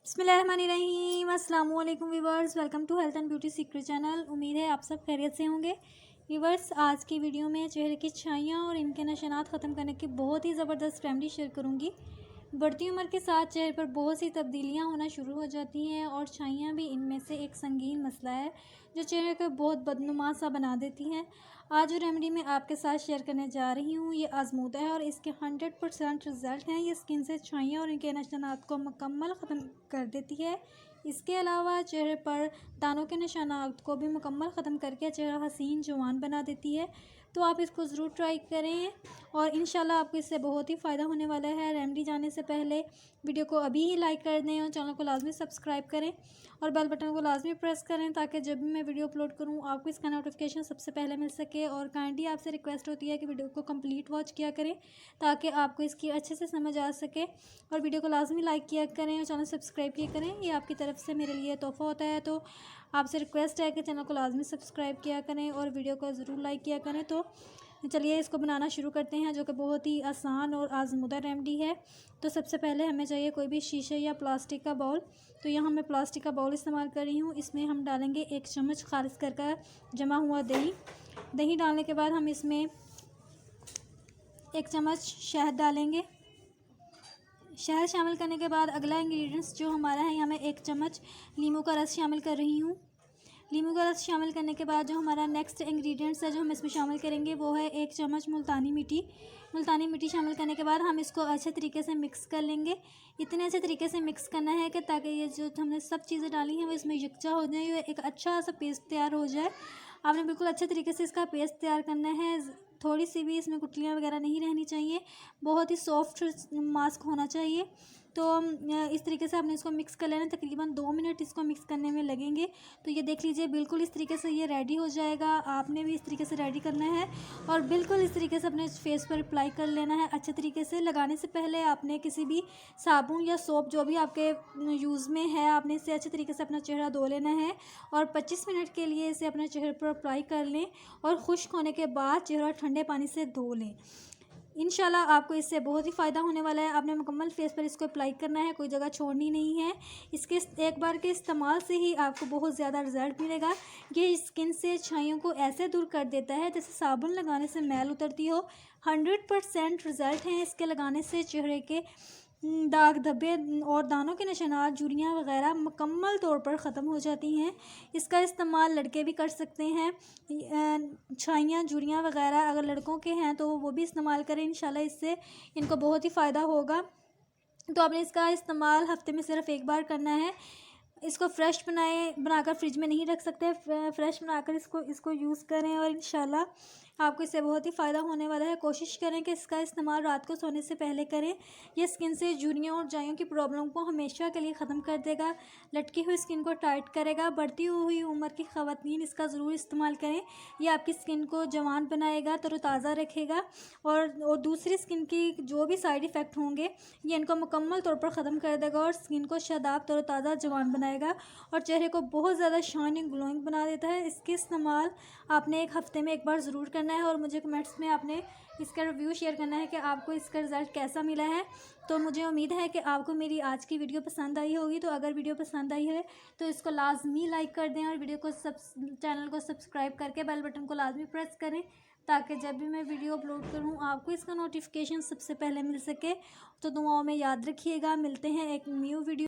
बिस्मिल्लाहिर्रहमानिर्रहीम। अस्सलाम वालेकुम viewers, welcome to health and beauty secret channel. उम्मीद है आप सब खैरियत से होंगे। व्यूवर्स, आज की वीडियो में चेहरे की छाइयाँ और इनके निशानात ख़त्म करने की बहुत ही ज़बरदस्त रेमेडी शेयर करूँगी। बढ़ती उम्र के साथ चेहरे पर बहुत सी तब्दीलियाँ होना शुरू हो जाती हैं और छाइयाँ भी इनमें से एक संगीन मसला है जो चेहरे को बहुत बदनुमा सा बना देती हैं। आज जो रेमेडी मैं आपके साथ शेयर करने जा रही हूँ ये आजमूदा है और इसके 100% रिज़ल्ट हैं। ये स्किन से छाइयाँ और इनके निशानात को मुकम्मल ख़त्म कर देती है। इसके अलावा चेहरे पर दानों के निशानात को भी मुकम्मल ख़त्म करके चेहरा हसीन जवान बना देती है। तो आप इसको ज़रूर ट्राई करें और इंशाल्लाह आपको इससे बहुत ही फ़ायदा होने वाला है। रेमेडी जाने से पहले वीडियो को अभी ही लाइक कर दें और चैनल को लाजमी सब्सक्राइब करें और बेल बटन को लाजमी प्रेस करें ताकि जब भी मैं वीडियो अपलोड करूं आपको इसका नोटिफिकेशन सबसे पहले मिल सके। और काइंडली आपसे रिक्वेस्ट होती है कि वीडियो को कंप्लीट वॉच किया करें ताकि आपको इसकी अच्छे से समझ आ सके। और वीडियो को लाजमी लाइक किया करें और चैनल सब्सक्राइब किया करें, ये आपकी तरफ से मेरे लिए तोहफ़ा होता है। तो आपसे रिक्वेस्ट है कि चैनल को लाजमी सब्सक्राइब किया करें और वीडियो को ज़रूर लाइक किया करें। तो चलिए इसको बनाना शुरू करते हैं, जो कि बहुत ही आसान और आजमूदा रेमेडी है। तो सबसे पहले हमें चाहिए कोई भी शीशे या प्लास्टिक का बाउल। तो यहाँ मैं प्लास्टिक का बाउल इस्तेमाल कर रही हूँ। इसमें हम डालेंगे 1 चम्मच खालिश कर जमा हुआ दही। दही डालने के बाद हम इसमें 1 चम्मच शहद डालेंगे। शहद शामिल करने के बाद अगला इंग्रेडिएंट्स जो हमारा है, यहाँ मैं 1 चम्मच लीमू का रस शामिल कर रही हूँ। लीमू का रस शामिल करने के बाद जो हमारा नेक्स्ट इंग्रेडिएंट्स है जो हम इसमें शामिल करेंगे वो है 1 चम्मच मुल्तानी मिट्टी। मुल्तानी मिट्टी शामिल करने के बाद हम इसको अच्छे तरीके से मिक्स कर लेंगे। इतने अच्छे तरीके से मिक्स करना है कि ताकि ये जो हमने सब चीज़ें डाली हैं वो इसमें यकजा हो जाए, ये एक अच्छा सा पेस्ट तैयार हो जाए। आपने बिल्कुल अच्छे तरीके से इसका पेस्ट तैयार करना है। थोड़ी सी भी इसमें गुठलियाँ वगैरह नहीं रहनी चाहिए, बहुत ही सॉफ्ट मास्क होना चाहिए। तो इस तरीके से आपने इसको मिक्स कर लेना। तकरीबन 2 मिनट इसको मिक्स करने में लगेंगे। तो ये देख लीजिए बिल्कुल इस तरीके से ये रेडी हो जाएगा। आपने भी इस तरीके से रेडी करना है और बिल्कुल इस तरीके से अपने फेस पर अप्लाई कर लेना है अच्छे तरीके से। लगाने से पहले आपने किसी भी साबुन या सोप जो भी आपके यूज़ में है, आपने इससे अच्छे तरीके से अपना चेहरा धो लेना है और 25 मिनट के लिए इसे अपने चेहरे पर अप्लाई कर लें और खुश्क होने के बाद चेहरा ठंडे पानी से धो लें। इंशाल्लाह आपको इससे बहुत ही फ़ायदा होने वाला है। आपने मुकम्मल फेस पर इसको अप्लाई करना है, कोई जगह छोड़नी नहीं है। इसके एक बार के इस्तेमाल से ही आपको बहुत ज़्यादा रिज़ल्ट मिलेगा। ये स्किन से छाइयों को ऐसे दूर कर देता है जैसे साबुन लगाने से मैल उतरती हो। 100% रिज़ल्ट हैं इसके लगाने से। चेहरे के दाग धब्बे और दानों के निशानात, झुर्रियाँ वगैरह मुकम्मल तौर पर ख़त्म हो जाती हैं। इसका इस्तेमाल लड़के भी कर सकते हैं। छाइयाँ झुर्रियाँ वगैरह अगर लड़कों के हैं तो वो भी इस्तेमाल करें, इंशाल्लाह इससे इनको बहुत ही फ़ायदा होगा। तो आपने इसका इस्तेमाल हफ्ते में सिर्फ 1 बार करना है। इसको फ्रेश बनाकर फ्रिज में नहीं रख सकते, फ्रेश बनाकर इसको यूज़ करें और इंशाल्लाह आपको इससे बहुत ही फ़ायदा होने वाला है। कोशिश करें कि इसका इस्तेमाल रात को सोने से पहले करें। यह स्किन से झुर्रियों और जायों की प्रॉब्लम को हमेशा के लिए ख़त्म कर देगा, लटकी हुई स्किन को टाइट करेगा। बढ़ती हुई उम्र की ख़वातीन इसका ज़रूर इस्तेमाल करें। यह आपकी स्किन को जवान बनाएगा, तरोताज़ा रखेगा और दूसरी स्किन की जो भी साइड इफ़ेक्ट होंगे ये इनको मुकम्मल तौर पर ख़त्म कर देगा और स्किन को शादाब, तरोताज़ा, जवान बनाएगा और चेहरे को बहुत ज़्यादा शाइनिंग, ग्लोइंग बना देता है। इसके इस्तेमाल आपने 1 हफ़्ते में 1 बार ज़रूर करना है और मुझे कमेंट्स में आपने इसका रिव्यू शेयर करना है कि आपको इसका रिज़ल्ट कैसा मिला है। तो मुझे उम्मीद है कि आपको मेरी आज की वीडियो पसंद आई होगी। तो अगर वीडियो पसंद आई है तो इसको लाजमी लाइक कर दें और वीडियो को चैनल को सब्सक्राइब करके बेल बटन को लाजमी प्रेस करें ताकि जब भी मैं वीडियो अपलोड करूं आपको इसका नोटिफिकेशन सबसे पहले मिल सके। तो दुआओं में याद रखिएगा। मिलते हैं एक न्यू वीडियो।